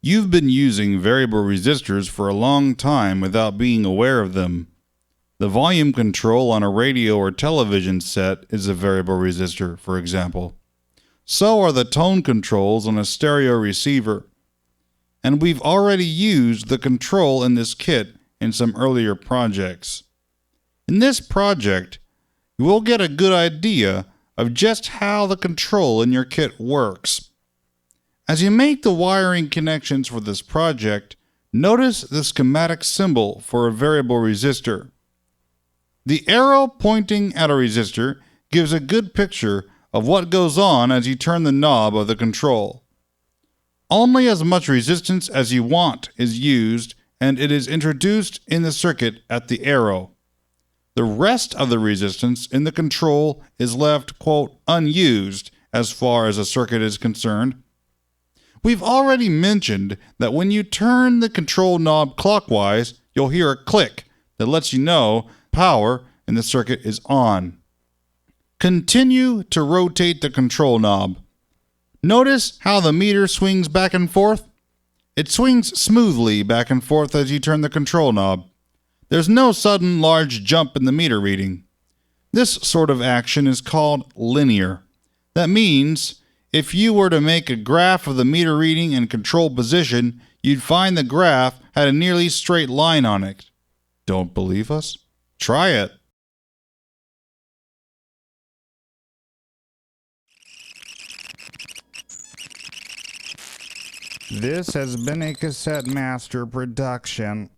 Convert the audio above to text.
You've been using variable resistors for a long time without being aware of them. The volume control on a radio or television set is a variable resistor, for example. So are the tone controls on a stereo receiver. And we've already used the control in this kit in some earlier projects. In this project, you will get a good idea of just how the control in your kit works. As you make the wiring connections for this project, notice the schematic symbol for a variable resistor. The arrow pointing at a resistor gives a good picture of what goes on as you turn the knob of the control. Only as much resistance as you want is used, and it is introduced in the circuit at the arrow. The rest of the resistance in the control is left, quote, unused as far as a circuit is concerned. We've already mentioned that when you turn the control knob clockwise, you'll hear a click that lets you know power in the circuit is on. Continue to rotate the control knob. Notice how the meter swings back and forth? It swings smoothly back and forth as you turn the control knob. There's no sudden large jump in the meter reading. This sort of action is called linear. That means if you were to make a graph of the meter reading and control position, you'd find the graph had a nearly straight line on it. Don't believe us? Try it. This has been a Cassette Master production.